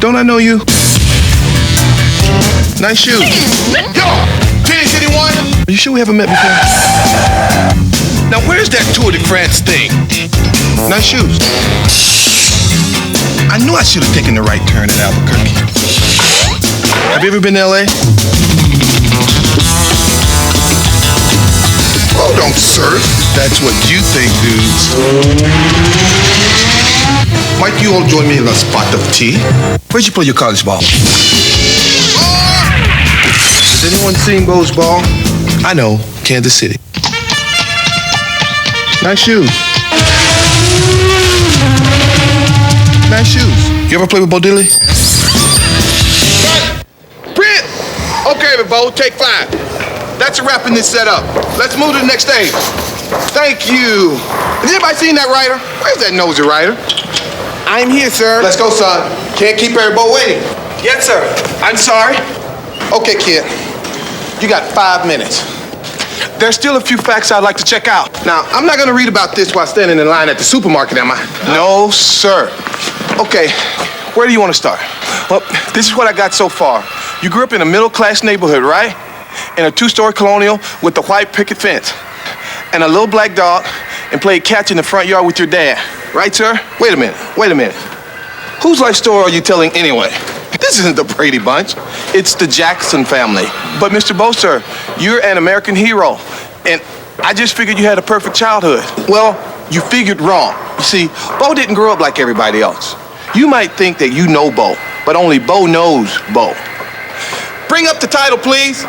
Don't I know you? Nice shoes. Yo, finish anyone? Are you sure we haven't met before? Now, where's that Tour de France thing? Nice shoes. I knew I should have taken the right turn at Albuquerque. Have you ever been to L.A.? Oh, don't surf. That's what you think, dudes. Might you all join me in a spot of tea? Where'd you play your college ball? Has anyone seen Bo's ball? I know, Kansas City. Nice shoes. Nice shoes. You ever play with Bo Diddley? Print! Okay, Bo, take 5. That's a wrap in this setup. Let's move to the next stage. Thank you. Has anybody seen that writer? Where's that nosy writer? I'm here, sir. Let's go, son. Can't keep everybody waiting. Yes, sir. I'm sorry. Okay, kid. You got 5 minutes. There's still a few facts I'd like to check out. Now, I'm not gonna read about this while standing in line at the supermarket, am I? No, sir. Okay, where do you want to start? Well, this is what I got so far. You grew up in a middle-class neighborhood, right? In a 2-story colonial with a white picket fence and a little black dog, and played catch in the front yard with your dad. Right, sir? Wait a minute. Whose life story are you telling anyway? This isn't the Brady Bunch. It's the Jackson family. But Mr. Bo, sir, you're an American hero, and I just figured you had a perfect childhood. Well, you figured wrong. You see, Bo didn't grow up like everybody else. You might think that you know Bo, but only Bo knows Bo. Bring up the title, please.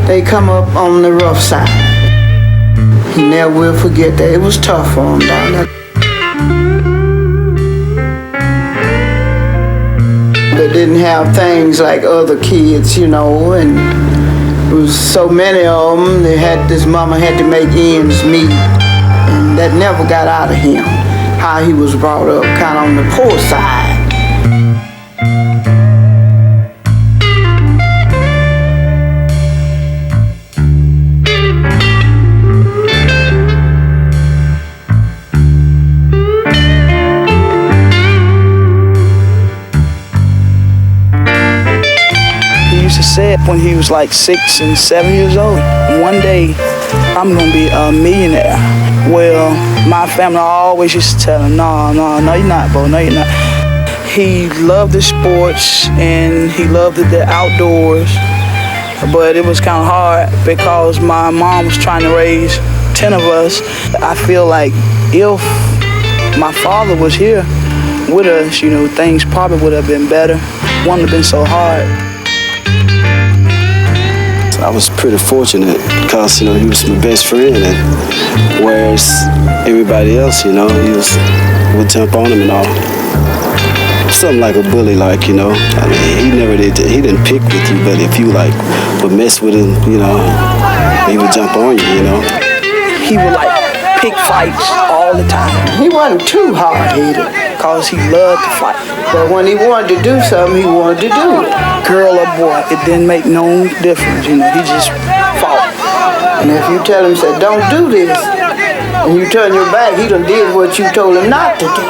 They come up on the rough side. He never will forget that. It was tough for him down there. They didn't have things like other kids, you know, and there was so many of them. His mama had to make ends meet, and that never got out of him. How he was brought up, kind of on the poor side. Said when he was like 6 and 7 years old, one day I'm gonna be a millionaire. Well, my family always used to tell him, no, you're not, Bo, no, you're not. He loved the sports and he loved the outdoors, but it was kind of hard because my mom was trying to raise 10 of us. I feel like if my father was here with us, you know, things probably would have been better. It wouldn't have been so hard. I was pretty fortunate because, you know, he was my best friend, and whereas everybody else, you know, would jump on him and all. Something like a bully, like, you know. I mean, he didn't pick with you, but if you like would mess with him, you know, he would jump on you, you know. He would like pick fights all the time. He wasn't too hard-headed because he loved to fight. But when he wanted to do something, he wanted to do it. Girl or boy, it didn't make no difference, you know, he just fought. And if you tell him, say, don't do this, and you turn your back, he done did what you told him not to do.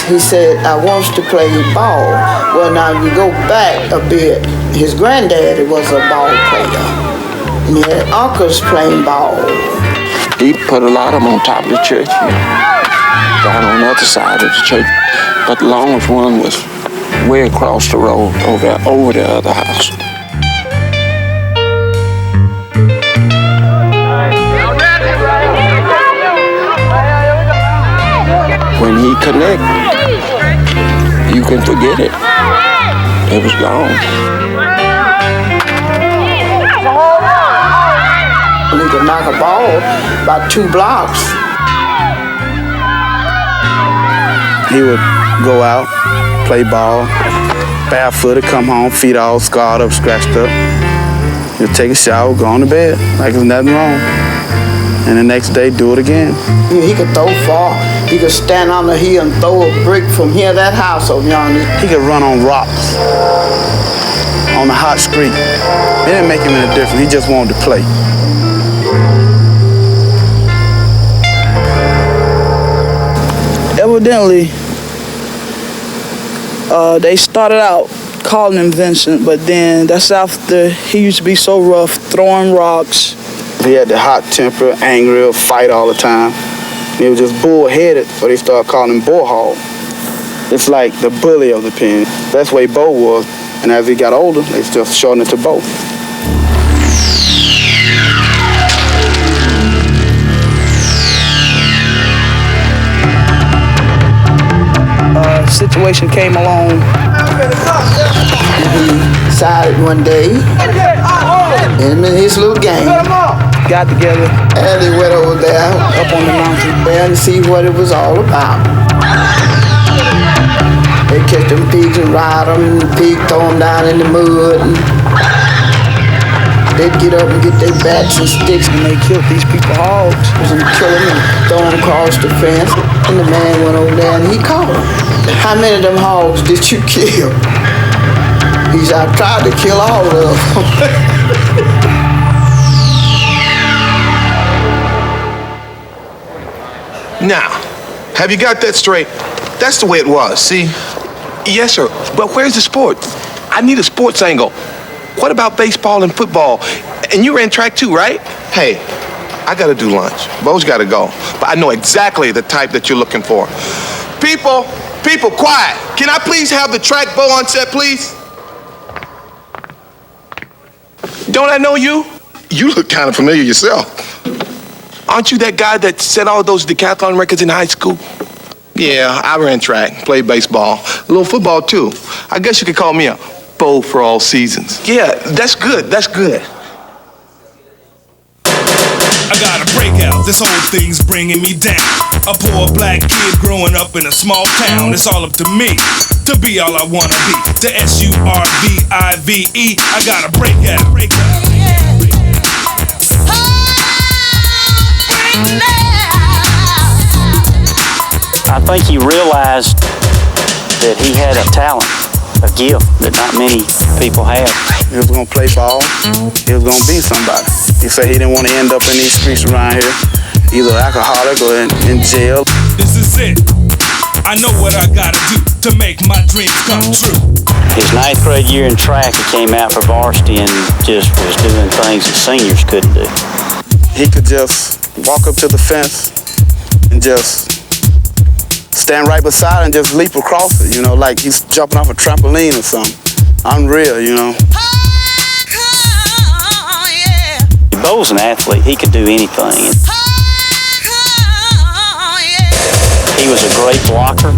He said, I wants to play ball. Well, now, if you go back a bit, his granddaddy was a ball player. And he had uncles playing ball. He put a lot of them on top of the church, you know, down on the other side of the church. But the longest one was way across the road over the other house. When he connected, you can forget it. It was gone. He could knock a ball about 2 blocks. He would go out, play ball, barefooted, come home, feet all scarred up, scratched up. Just take a shower, go on to bed, like there's nothing wrong. And the next day, do it again. He could throw far. He could stand on the hill and throw a brick from here to that house over yonder. He could run on rocks, on a hot street. It didn't make him any difference. He just wanted to play. Evidently, they started out calling him Vincent, but then that's after he used to be so rough, throwing rocks. He had the hot temper, angry, fight all the time. He was just bullheaded, so they started calling him Bullhog. It's like the bully of the pen. That's the way Bo was. And as he got older, they just shortened it to Bo. Situation came along. He decided one day, him and his little gang Got together and they went over there up on the mountain. there to see what it was all about. They catch them pigs and ride them, and the pig throw them down in the mud. And they'd get up and get their bats and sticks, And they killed these people hogs. and kill them and throw them across the fence. And the man went over there and he caught them. How many of them hogs did you kill? He said, I tried to kill all of them. Now, have you got that straight? That's the way it was, see? Yes, sir. But where's the sport? I need a sports angle. What about baseball and football? And you ran track too, right? Hey, I gotta do lunch. Bo's gotta go. But I know exactly the type that you're looking for. People, quiet. Can I please have the track Bo on set, please? Don't I know you? You look kind of familiar yourself. Aren't you that guy that set all those decathlon records in high school? Yeah, I ran track, played baseball, a little football too. I guess you could call me a Bo for all seasons. Yeah, that's good, that's good. I gotta break out, this whole thing's bringing me down. A poor black kid growing up in a small town. It's all up to me, to be all I wanna be. To SURVIVE, I gotta break out. I think he realized that he had a talent, a gift that not many people have. He was gonna play ball. He was gonna be somebody. He said he didn't want to end up in these streets around here, either alcoholic or in jail. This is it. I know what I gotta do to make my dreams come true. His 9th grade year in track, he came out for varsity and just was doing things that seniors couldn't do. He could just walk up to the fence and just stand right beside it and just leap across it, you know, like he's jumping off a trampoline or something. Unreal, you know. Bo's an athlete. He could do anything. He was a great blocker.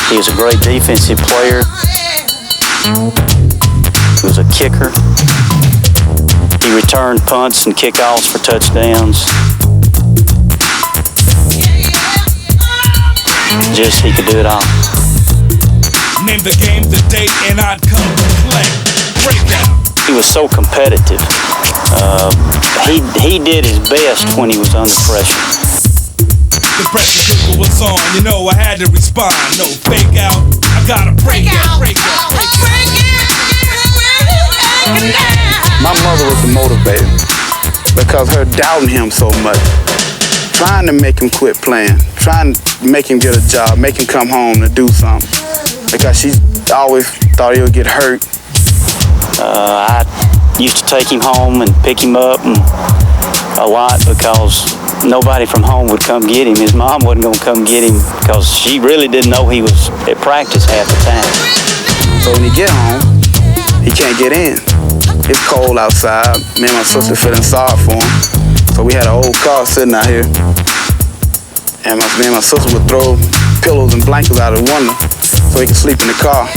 He was a great defensive player. He was a kicker. He returned punts and kickoffs for touchdowns. Just, he could do it all. Name the game, the date, and I'd come to play. Break out. He was so competitive. He did his best when he was under pressure. The pressure cooker was on, you know I had to respond. No fake out, I gotta break out. My mother was the motivator because her doubting him so much, trying to make him quit playing, trying to make him get a job, make him come home to do something, because she always thought he would get hurt. I used to take him home and pick him up and a lot because nobody from home would come get him. His mom wasn't going to come get him because she really didn't know he was at practice half the time. So when he get home, he can't get in. It's cold outside. Me and my sister feeling sorry for him. So we had an old car sitting out here. And me and my sister would throw pillows and blankets out of the window so he could sleep in the car.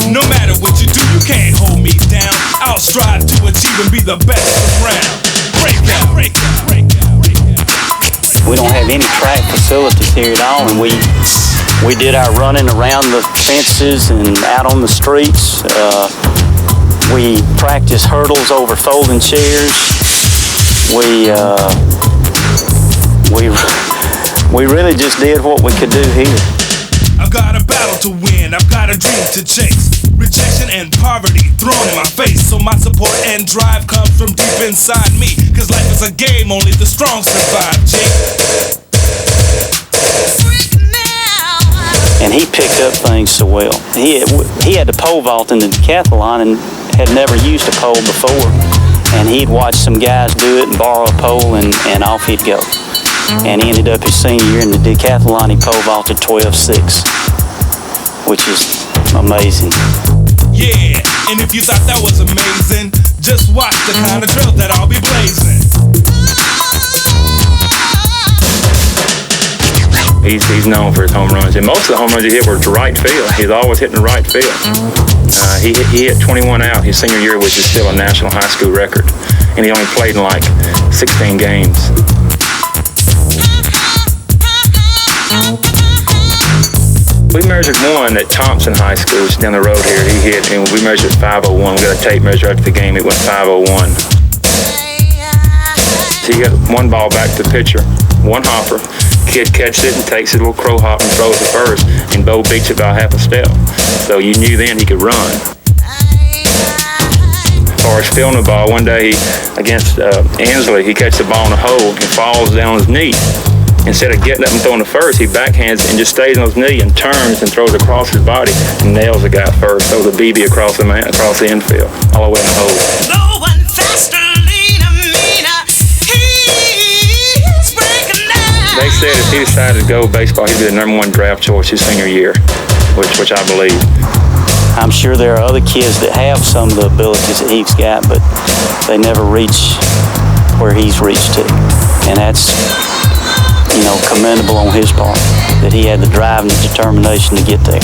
No matter what you do, you can't hold me down. I'll strive to achieve and be the best around. Break out, break out, break out, break out. We don't have any track facilities here at all, and we did our running around the fences and out on the streets. We practiced hurdles over folding chairs. We really just did what we could do here. I've got a battle to win, I've got a dream to chase. Rejection and poverty thrown in my face. So my support and drive comes from deep inside me. Cause life is a game, only the strong survive, Jake. And he picked up things so well. He had the pole vault in the decathlon and had never used a pole before. And he'd watch some guys do it and borrow a pole and off he'd go. And he ended up his senior year in the decathlon, he pole vaulted 12.6, which is amazing. Yeah, and if you thought that was amazing, just watch the kind of trails that I'll be blazing. He's known for his home runs, and most of the home runs he hit were to right field. He's always hitting right field. He hit 21 out his senior year, which is still a national high school record, and he only played in like 16 games. We measured one at Thompson High School, which is down the road here. He hit, and we measured 501. We got a tape measure after the game. It went 501. So you got one ball back to the pitcher, one hopper. Kid catches it and takes it a little crow hop and throws it first, and Bo beats it about half a step. So you knew then he could run. As far as fielding the ball, one day against Ansley, he catches the ball in the hole and falls down on his knee. Instead of getting up and throwing it first, he backhands it and just stays on his knee and turns and throws it across his body and nails the guy first. Throws a BB across the infield, all the way in the hole. No one faster, leaner, meaner. He's breaking down. They said if he decided to go baseball, he'd be the #1 draft choice his senior year, which I believe. I'm sure there are other kids that have some of the abilities that he's got, but they never reach where he's reached to. And that's, commendable on his part, that he had the drive and the determination to get there.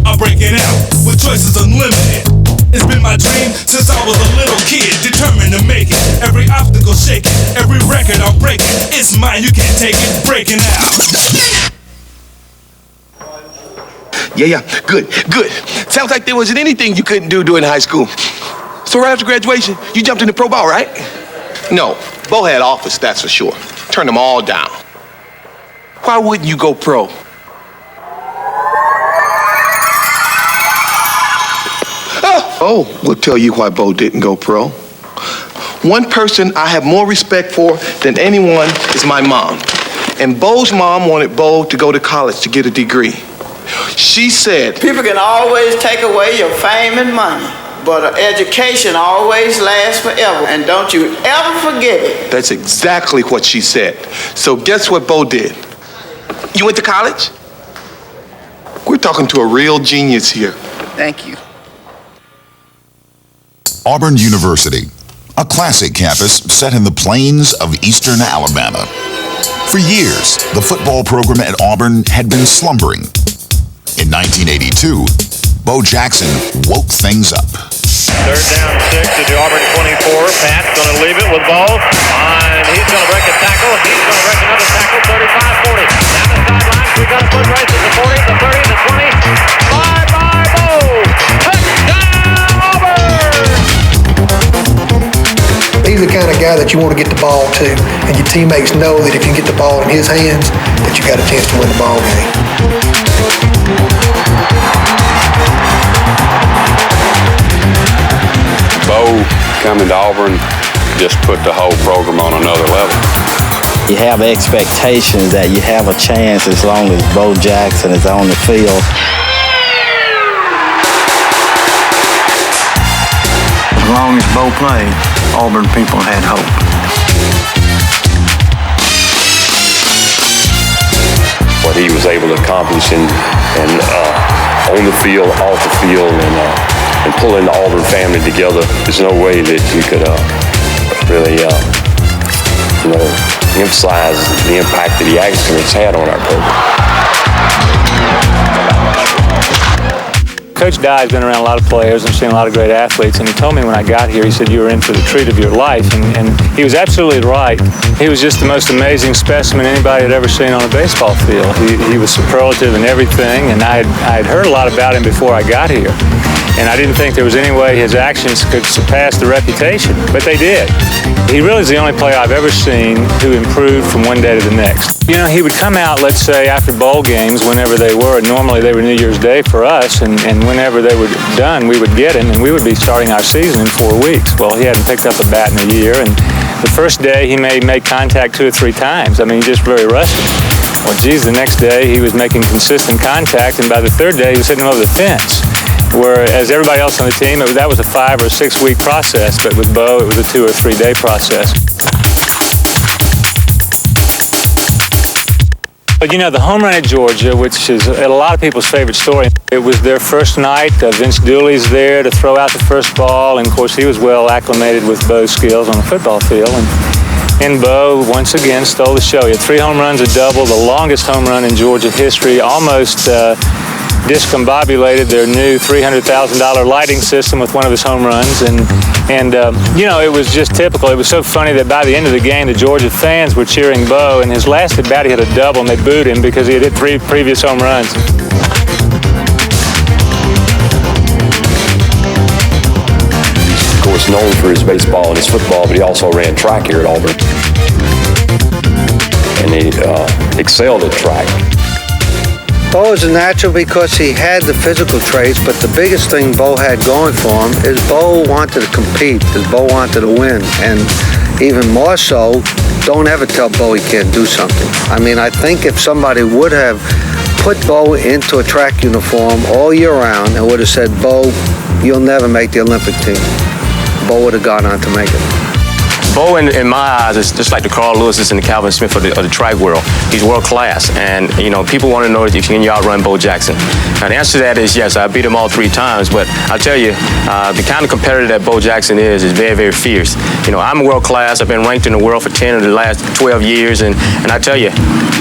I'm breaking out with choices unlimited. It's been my dream since I was a little kid, determined to make it. Every obstacle shaking, every record I'm breaking. It's mine, you can't take it. Breaking out. Yeah, good. Sounds like there wasn't anything you couldn't do during high school. So right after graduation, you jumped into pro ball, right? No, Bo had offers, that's for sure. Turned them all down. Why wouldn't you go pro? Oh, we'll tell you why Bo didn't go pro. One person I have more respect for than anyone is my mom. And Bo's mom wanted Bo to go to college to get a degree. She said, people can always take away your fame and money, but education always lasts forever, and don't you ever forget it. That's exactly what she said. So guess what Bo did? You went to college? We're talking to a real genius here. Thank you. Auburn University, a classic campus set in the plains of eastern Alabama. For years, the football program at Auburn had been slumbering. In 1982, Bo Jackson woke things up. Third down 6 to the Auburn 24. Pat's going to leave it with Bo. And he's going to break a tackle. He's going to break another tackle. 35-40. Down the sideline. 3 gun foot race to the 40, the 30, the 20. Bye, Bo. Touchdown, Auburn! He's the kind of guy that you want to get the ball to, and your teammates know that if you get the ball in his hands, that you got a chance to win the ball game. Bo coming to Auburn just put the whole program on another level. You have expectations that you have a chance as long as Bo Jackson is on the field. As long as Bo played, Auburn people had hope. What he was able to accomplish and on the field, off the field, and pulling the Auburn family together, there's no way that you could really emphasize the impact that he actually has had on our program. Coach Dye's been around a lot of players and seen a lot of great athletes, and he told me when I got here, he said, you were in for the treat of your life, and he was absolutely right. He was just the most amazing specimen anybody had ever seen on a baseball field. He was superlative in everything, and I had heard a lot about him before I got here, and I didn't think there was any way his actions could surpass the reputation, but they did. He really is the only player I've ever seen who improved from one day to the next. You know, he would come out, let's say, after bowl games, whenever they were. Normally they were New Year's Day for us, and whenever they were done, we would get him, and we would be starting our season in 4 weeks. Well, he hadn't picked up a bat in a year, and the first day he may make contact 2 or 3 times. I mean, just very rusty. Well, geez, the next day he was making consistent contact, and by the 3rd day he was hitting over the fence. Whereas everybody else on the team, that was a 5 or 6 week process, but with Bo, it was a 2 or 3 day process. But you know, the home run at Georgia, which is a lot of people's favorite story, it was their first night. Vince Dooley's there to throw out the first ball, and of course he was well acclimated with Bo's skills on the football field. And Bo, once again, stole the show. He had 3 home runs, a double, the longest home run in Georgia history, almost discombobulated their new $300,000 lighting system with one of his home runs, and you know, it was just typical. It was so funny that by the end of the game, the Georgia fans were cheering Bo, and his last at bat he hit a double, and they booed him because he had hit 3 previous home runs. Of course, known for his baseball and his football, but he also ran track here at Auburn, and he excelled at track. Bo is a natural because he had the physical traits, but the biggest thing Bo had going for him is Bo wanted to compete, is Bo wanted to win, and even more so, don't ever tell Bo he can't do something. I mean, I think if somebody would have put Bo into a track uniform all year round and would have said, Bo, you'll never make the Olympic team, Bo would have gone on to make it. Bo, in my eyes, is just like the Carl Lewis's and the Calvin Smith of the track world. He's world class, and you know, people want to know if can you outrun Bo Jackson. Now the answer to that is yes. I beat him all 3 times, but I'll tell you, the kind of competitor that Bo Jackson is very, very fierce. You know, I'm world class. I've been ranked in the world for 10 of the last 12 years, and I tell you,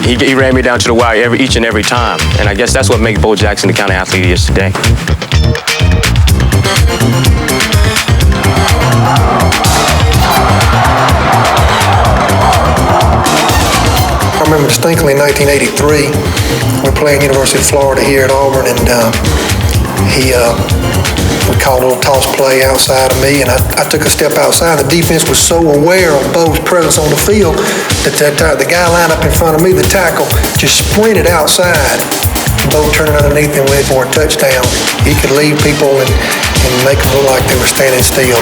he ran me down to the wire each and every time. And I guess that's what makes Bo Jackson the kind of athlete he is today. I remember distinctly in 1983, we were playing University of Florida here at Auburn, and we called a little toss play outside of me, and I took a step outside. The defense was so aware of Bo's presence on the field that the guy lined up in front of me, the tackle, just sprinted outside. Bo turned underneath him went for a touchdown. He could lead people and make them look like they were standing still.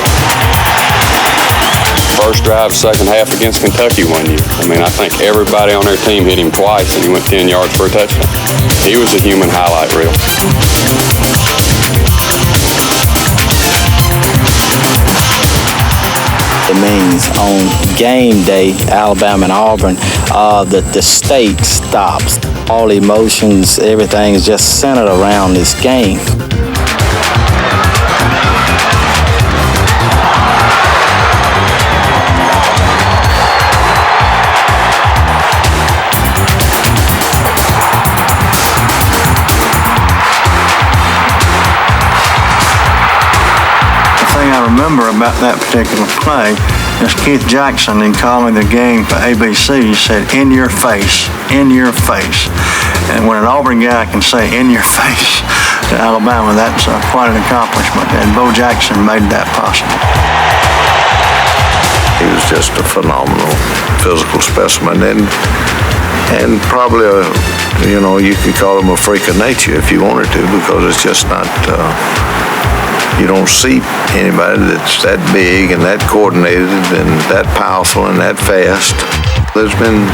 First drive, second half against Kentucky one year. I mean, I think everybody on their team hit him twice, and he went 10 yards for a touchdown. He was a human highlight reel. It means on game day, Alabama and Auburn, the state stops. All emotions, everything is just centered around this game. Remember about that particular play is Keith Jackson, in calling the game for ABC, said, in your face, in your face. And when an Auburn guy can say in your face to Alabama, that's quite an accomplishment, and Bo Jackson made that possible. He was just a phenomenal physical specimen, and probably you could call him a freak of nature if you wanted to, because it's just not you don't see anybody that's that big and that coordinated and that powerful and that fast. There's been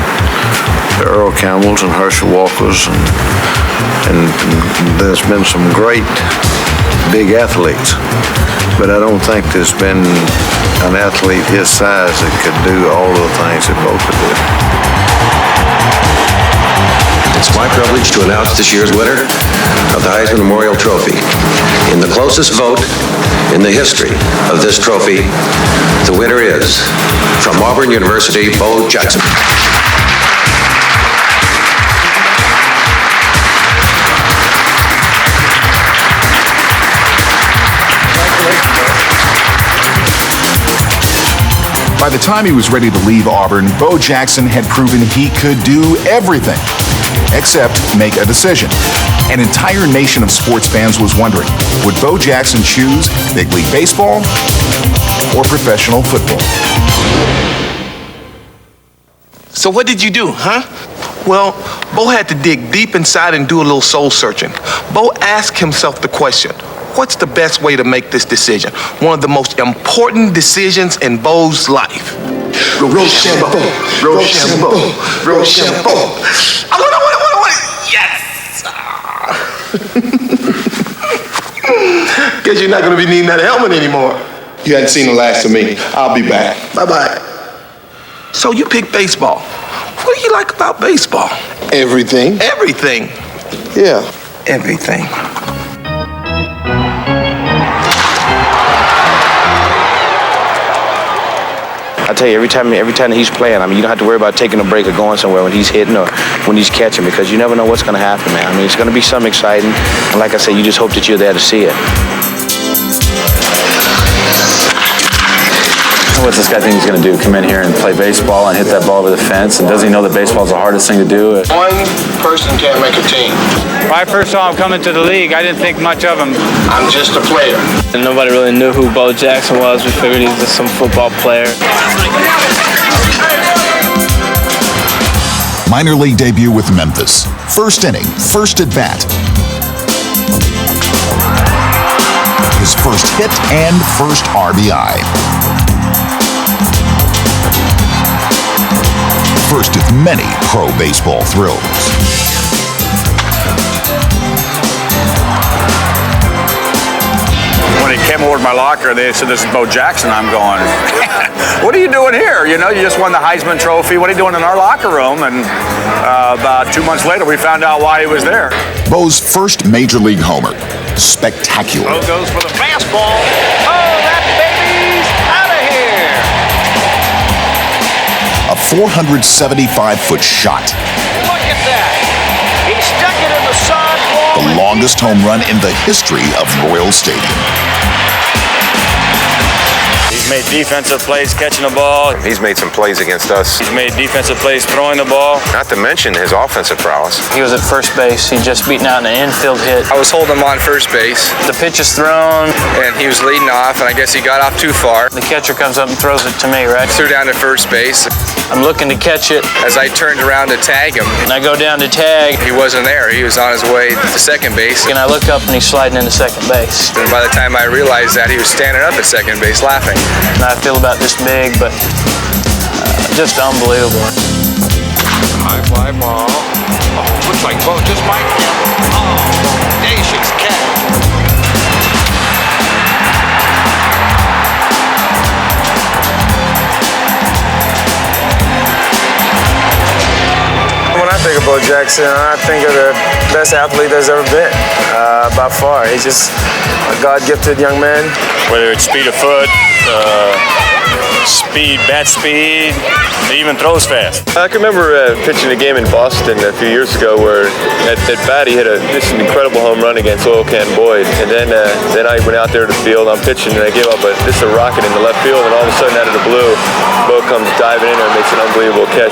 Earl Campbells and Herschel Walkers, and there's been some great big athletes, but I don't think there's been an athlete his size that could do all of the things that Bo could do. It's my privilege to announce this year's winner of the Heisman Memorial Trophy. In the closest vote in the history of this trophy, the winner is, from Auburn University, Bo Jackson. By the time he was ready to leave Auburn, Bo Jackson had proven he could do everything except make a decision. An entire nation of sports fans was wondering, would Bo Jackson choose big league baseball or professional football? So what did you do, huh? Well, Bo had to dig deep inside and do a little soul searching. Bo asked himself the question, what's the best way to make this decision? One of the most important decisions in Bo's life. Rochambeau, Rochambeau, Rochambeau. I want it. Yes! Guess you're not going to be needing that helmet anymore. You hadn't seen the last of me. I'll be back. Bye-bye. So you picked baseball. What do you like about baseball? Everything. Everything? Yeah. Everything. I tell you, every time he's playing, I mean, you don't have to worry about taking a break or going somewhere when he's hitting or when he's catching, because you never know what's going to happen, man. I mean, it's going to be something exciting, and like I said, you just hope that you're there to see it. What's this guy think he's going to do? Come in here and play baseball and hit that ball over the fence? And does he know that baseball's the hardest thing to do? One person can't make a team. When I first saw him coming to the league, I didn't think much of him. I'm just a player. And nobody really knew who Bo Jackson was. We figured he was just some football player. Minor league debut with Memphis. First inning, first at bat. His first hit and first RBI. First of many pro baseball thrills. When he came over to my locker, they said, "This is Bo Jackson." I'm going, "What are you doing here? You know, you just won the Heisman Trophy. What are you doing in our locker room?" And about 2 months later, we found out why he was there. Bo's first major league homer. Spectacular. Bo goes for the fastball. Oh, that baby's out of here. A 475-foot shot. Look at that. He stuck it in the side wall. The longest home run in the history of Royal Stadium. He's made defensive plays catching the ball. He's made some plays against us. He's made defensive plays throwing the ball. Not to mention his offensive prowess. He was at first base. He just beaten out an infield hit. I was holding him on first base. The pitch is thrown. And he was leading off, and I guess he got off too far. The catcher comes up and throws it to me, right? Threw down to first base. I'm looking to catch it. As I turned around to tag him. And I go down to tag. He wasn't there. He was on his way to second base. And I look up and he's sliding into second base. And by the time I realized that, he was standing up at second base laughing. And I feel about this big, but just unbelievable. High fly ball. Oh, looks like Bo just might. Oh, audacious catch. When I think of Bo Jackson, I think of the best athlete there's ever been, by far. He's just a God-gifted young man. Whether it's speed of foot, speed, bat speed, he even throws fast. I can remember pitching a game in Boston a few years ago where at bat he hit just an incredible home run against Oil Can Boyd. And then I went out there to the field, I'm pitching, and I gave up just a rocket in the left field, and all of a sudden out of the blue, Bo comes diving in there and makes an unbelievable catch.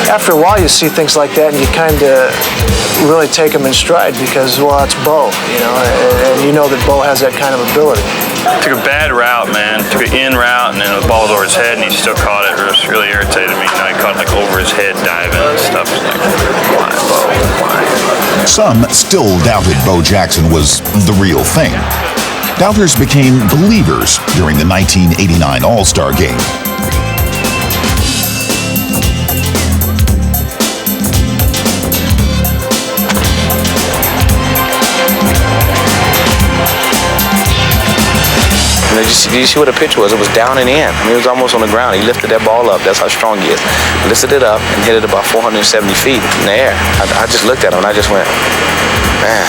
After a while, you see things like that, and you kind of really take them in stride because, well, it's Bo, you know, and you know that Bo has that kind of ability. Took a bad route, man. Took an in route, and then the ball was over his head, and he still caught it. It just really irritated me. You know, he caught like over his head diving and stuff. It was like, why, Bo? Why? Some still doubted Bo Jackson was the real thing. Doubters became believers during the 1989 All-Star Game. Did you see what the pitch was? It was down and in. I mean, it was almost on the ground. He lifted that ball up. That's how strong he is. Lifted it up and hit it about 470 feet in the air. I just looked at him and I just went, man.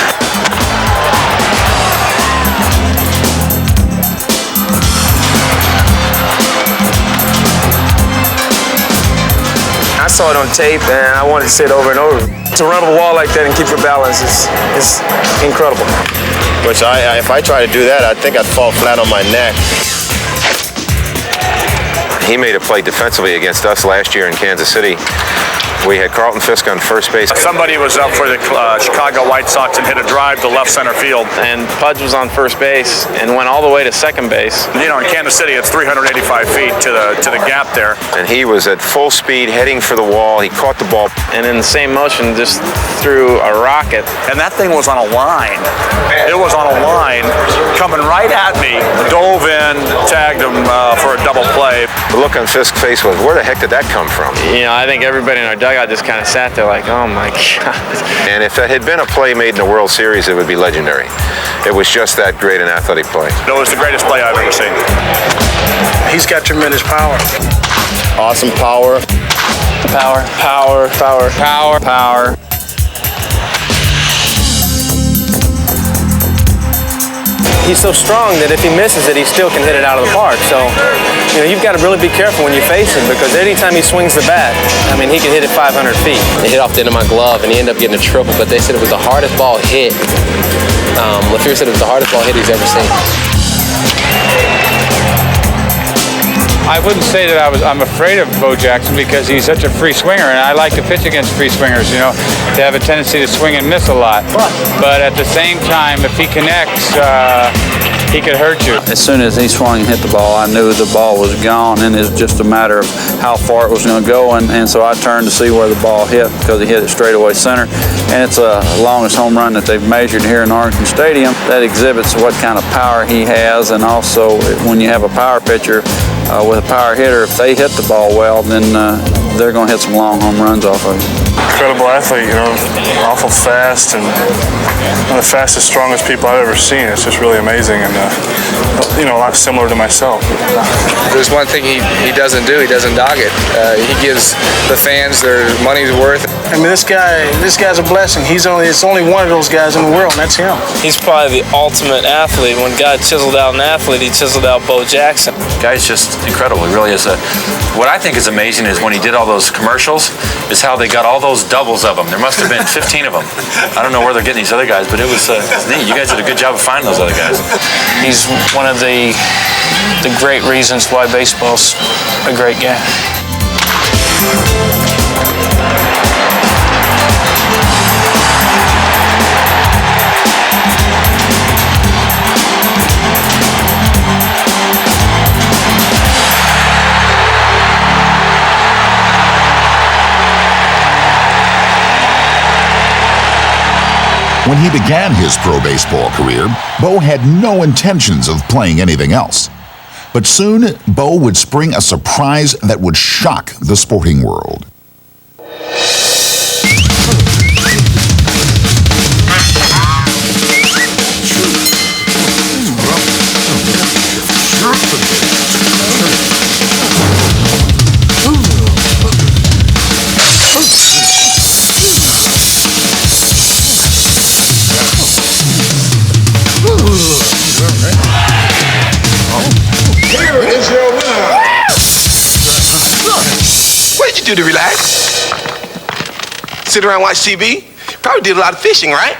I saw it on tape, and I wanted to say it over and over. To run up a wall like that and keep your balance is incredible. which if I try to do that, I think I'd fall flat on my neck. He made a play defensively against us last year in Kansas City. We had Carlton Fisk on first base. Somebody was up for the Chicago White Sox and hit a drive to left center field. And Pudge was on first base and went all the way to second base. You know, in Kansas City, it's 385 feet to the gap there. And he was at full speed heading for the wall. He caught the ball. And in the same motion, just threw a rocket. And that thing was on a line. It was on a line coming right at me. Dove in, tagged him for a double play. The look on Fisk's face was, where the heck did that come from? You know, I think everybody in our dugout just kind of sat there like, oh my God. And if that had been a play made in the World Series, it would be legendary. It was just that great an athletic play. It was the greatest play I've ever seen. He's got tremendous power. Awesome power. Power, power, power, power, power. He's so strong that if he misses it, he still can hit it out of the park. So, you know, you've got to really be careful when you face him, because anytime he swings the bat, I mean, he can hit it 500 feet. It hit off the end of my glove, and he ended up getting a triple, but they said it was the hardest ball hit. LaFleur said it was the hardest ball hit he's ever seen. I wouldn't say that I'm afraid of Bo Jackson, because he's such a free swinger, and I like to pitch against free swingers. You know, they have a tendency to swing and miss a lot. But at the same time, if he connects, he could hurt you. As soon as he swung and hit the ball, I knew the ball was gone, and it's just a matter of how far it was going to go. And so I turned to see where the ball hit, because he hit it straight away center. And it's the longest home run that they've measured here in Arlington Stadium. That exhibits what kind of power he has, and also when you have a power pitcher with a power hitter, if they hit the ball well, then they're going to hit some long home runs off of it. Incredible athlete, you know, awful fast, and one of the fastest, strongest people I've ever seen. It's just really amazing, and you know, a lot similar to myself. There's one thing he doesn't do. He doesn't dog it. He gives the fans their money's worth. I mean, this guy's a blessing. It's only one of those guys in the world, and that's him. He's probably the ultimate athlete. When God chiseled out an athlete, he chiseled out Bo Jackson. Guy's just incredible. He really is. What I think is amazing is when he did all those commercials, is how they got all those doubles of them. There must have been 15 of them. I don't know where they're getting these other guys, but it was neat. You guys did a good job of finding those other guys. He's one of the great reasons why baseball's a great game. When he began his pro baseball career, Bo had no intentions of playing anything else. But soon, Bo would spring a surprise that would shock the sporting world. Do to relax? Sit around, watch TV? Probably did a lot of fishing, right?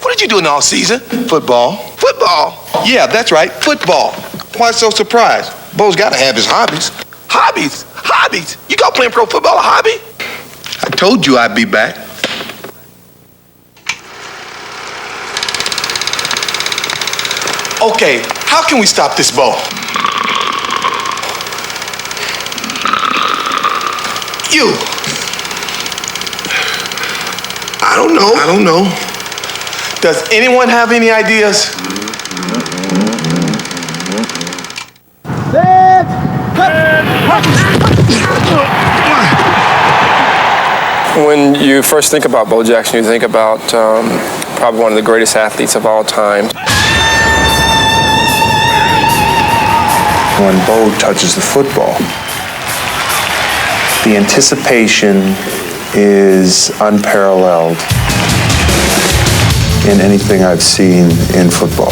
What did you do in the off season? Football. Football? Yeah, that's right, football. Why so surprised? Bo's got to have his hobbies. Hobbies? Hobbies? You call playing pro football a hobby? I told you I'd be back. Okay, how can we stop this Bo? You. I don't know. Does anyone have any ideas? When you first think about Bo Jackson, you think about probably one of the greatest athletes of all time. When Bo touches the football, the anticipation is unparalleled in anything I've seen in football.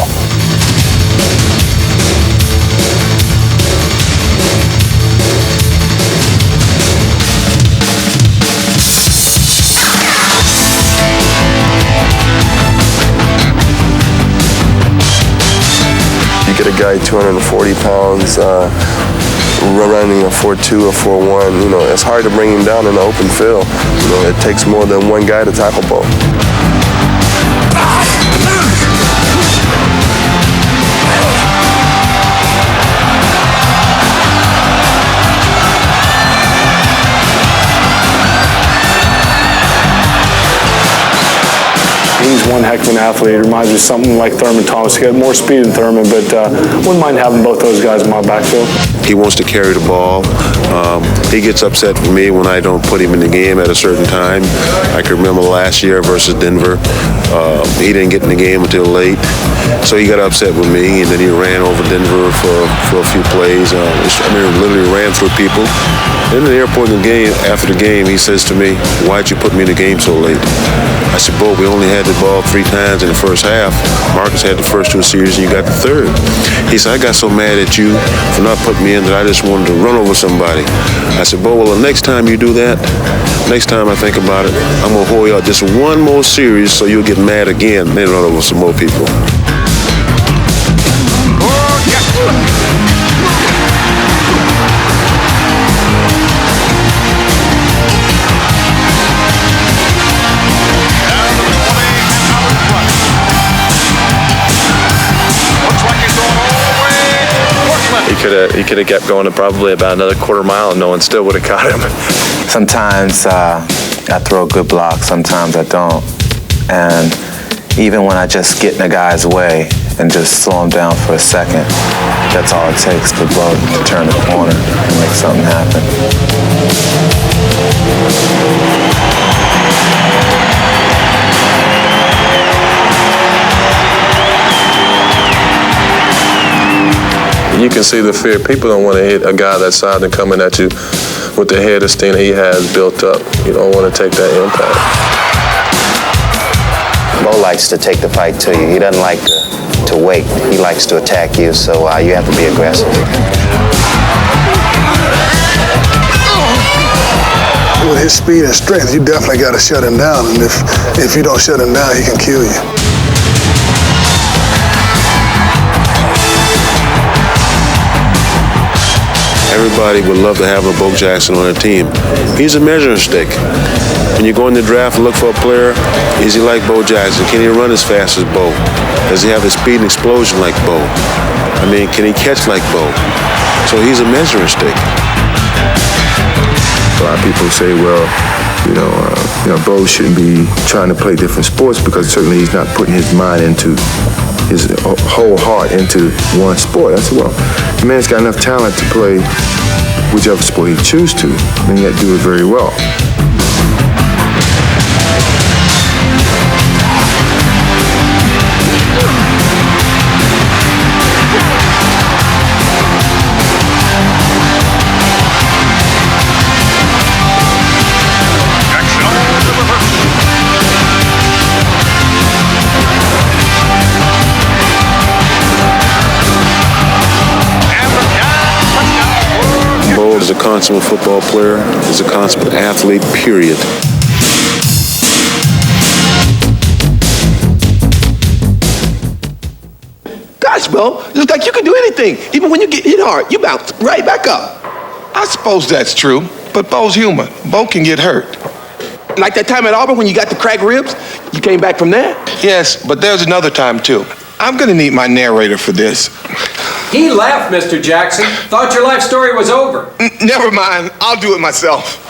guy 240 pounds, running a 4.2 or 4.1, you know, it's hard to bring him down in the open field. You know, it takes more than one guy to tackle Bo. He's one heck of an athlete. It reminds me of something like Thurman Thomas. He got more speed than Thurman, but wouldn't mind having both those guys in my backfield. He wants to carry the ball. He gets upset with me when I don't put him in the game at a certain time. I can remember last year versus Denver. He didn't get in the game until late, so he got upset with me, and then he ran over Denver for a few plays. Literally ran through people. In the airport in the game, after the game, he says to me, "Why'd you put me in the game so late?" I said, "Bo, we only had the ball 3 times in the first half. Marcus had the first 2 series, and you got the third." He said, "I got so mad at you for not putting me in that I just wanted to run over somebody." I said, "Bo, well, the next time you do that, next time I think about it, I'm going to hold you out just one more series so you'll get mad again and then run over some more people." He could have kept going probably about another quarter mile and no one still would have caught him. Sometimes I throw a good block, sometimes I don't. And even when I just get in the guy's way and just slow him down for a second, that's all it takes for Bo to turn the corner and make something happen. You can see the fear. People don't want to hit a guy that size and coming at you with the head of steam he has built up. You don't want to take that impact. Bo likes to take the fight to you. He doesn't like to wait. He likes to attack you, so you have to be aggressive. With his speed and strength, you definitely got to shut him down. And if you don't shut him down, he can kill you. Everybody would love to have a Bo Jackson on their team. He's a measuring stick. When you go in the draft and look for a player, is he like Bo Jackson? Can he run as fast as Bo? Does he have the speed and explosion like Bo? I mean, can he catch like Bo? So he's a measuring stick. A lot of people say, well, Bo shouldn't be trying to play different sports because certainly he's not putting his mind into his whole heart into one sport. I said, well, the man's got enough talent to play whichever sport he chooses to, and yet do it very well. Is a consummate football player, is a consummate athlete, period. Gosh, Bo, it looks like you can do anything. Even when you get hit hard, you bounce right back up. I suppose that's true, but Bo's human. Bo can get hurt. Like that time at Auburn when you got the cracked ribs? You came back from there? Yes, but there's another time, too. I'm gonna need my narrator for this. He left, Mr. Jackson. Thought your life story was over. Never mind. I'll do it myself.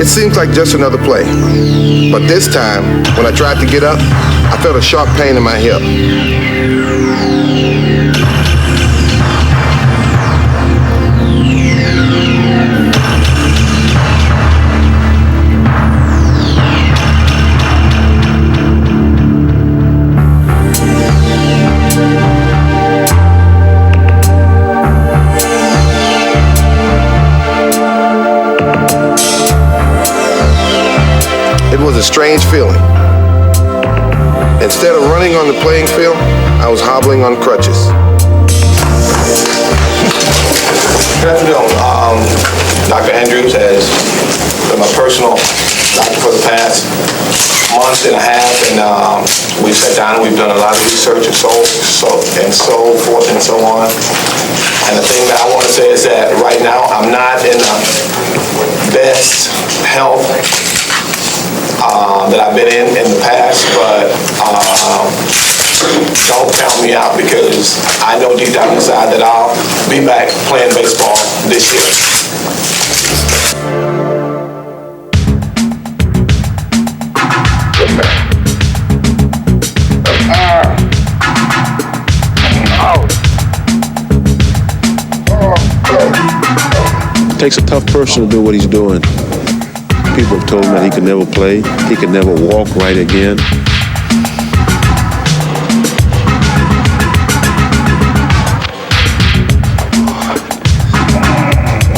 It seems like just another play. But this time, when I tried to get up, I felt a sharp pain in my hip. It was a strange feeling. Instead of running on the playing field, I was hobbling on crutches. Good afternoon. Dr. Andrews, as my personal down. We've done a lot of research and so forth and so on. And the thing that I want to say is that right now I'm not in the best health that I've been in the past, but don't count me out because I know deep down inside that I'll be back playing baseball this year. It takes a tough person to do what he's doing. People have told him that he could never play, he could never walk right again.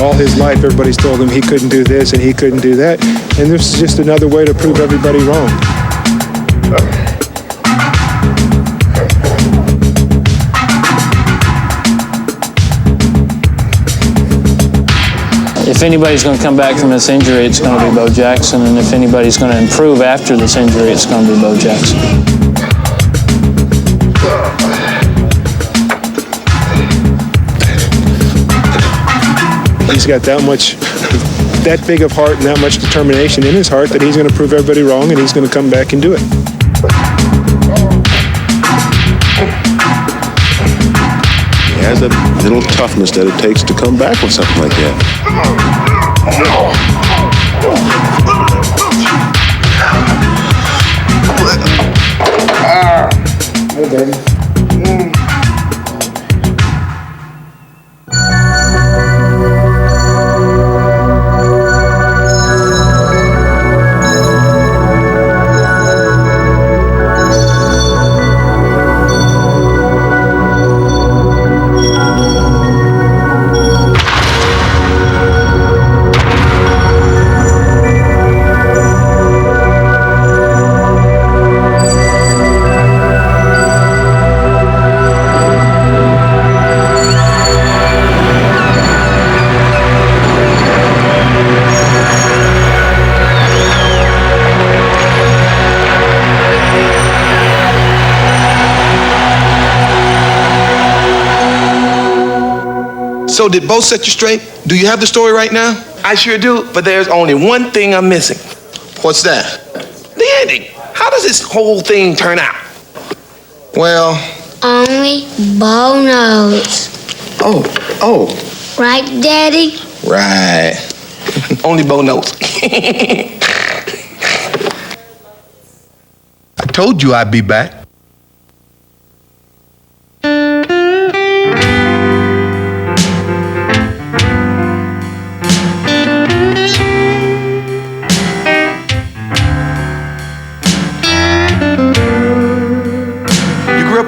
All his life, everybody's told him he couldn't do this and he couldn't do that. And this is just another way to prove everybody wrong. If anybody's going to come back from this injury, it's going to be Bo Jackson. And if anybody's going to improve after this injury, it's going to be Bo Jackson. He's got that big of heart and that much determination in his heart that he's going to prove everybody wrong and he's going to come back and do it. He has a little toughness that it takes to come back with something like that. Hey, baby. So did Bo set you straight? Do you have the story right now? I sure do, but there's only one thing I'm missing. What's that? The ending. How does this whole thing turn out? Well... Only Bo knows. Oh. Right, Daddy? Right. Only Bo knows. I told you I'd be back.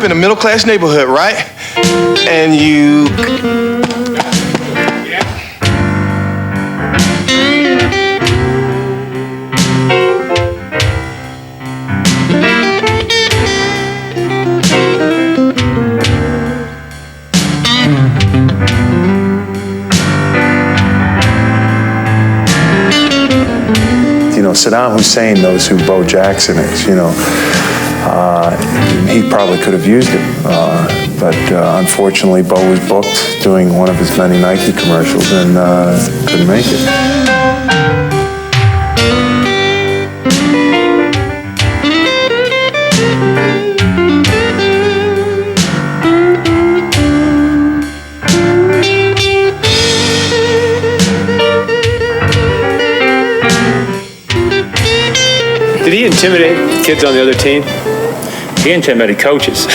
In a middle-class neighborhood, right? And you... You know, Saddam Hussein knows who Bo Jackson is, you know. He probably could have used it, but unfortunately Bo was booked doing one of his many Nike commercials and couldn't make it. Did he intimidate kids on the other team? He intimidated coaches.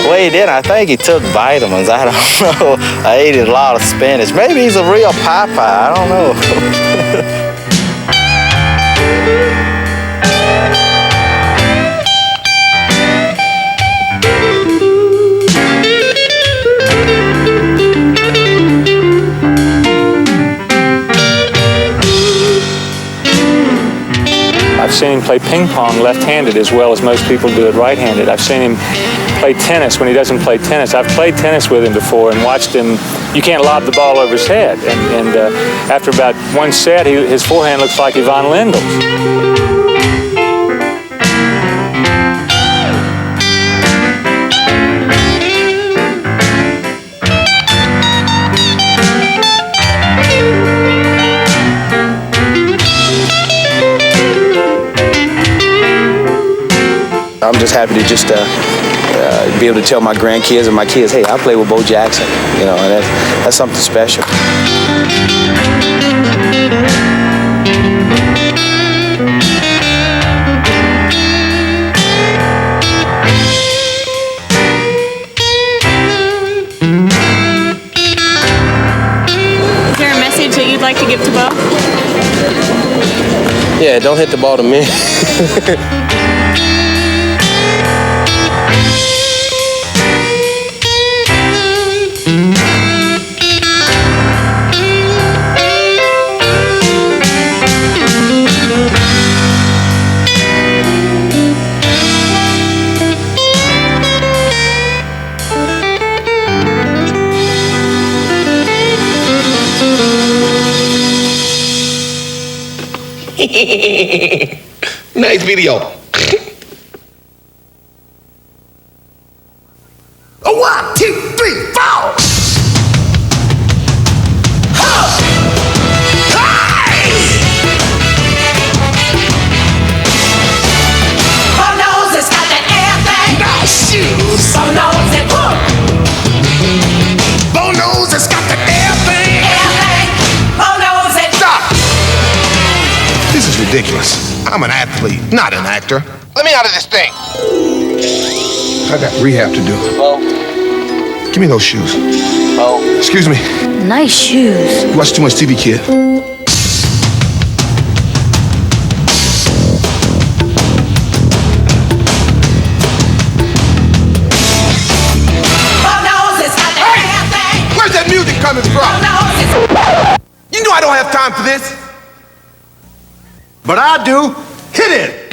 Well, he did. I think he took vitamins. I don't know. I ate a lot of spinach. Maybe he's a real Popeye. I don't know. seen him play ping pong left-handed as well as most people do it right-handed. I've seen him play tennis when he doesn't play tennis. I've played tennis with him before and watched him. You can't lob the ball over his head. And after about one set, his forehand looks like Yvonne Lendl's. I'm just happy to just be able to tell my grandkids and my kids, hey, I play with Bo Jackson, you know, and that's something special. Is there a message that you'd like to give to Bo? Yeah, don't hit the ball to me. Nice video. A 1, 2, 3, 4. Ridiculous. I'm an athlete, not an actor. Let me out of this thing. I got rehab to do. Oh. Give me those shoes. Oh. Excuse me. Nice shoes. You watch too much TV, kid. Hey! Where's that music coming from? You know I don't have time for this. But I do. Hit it!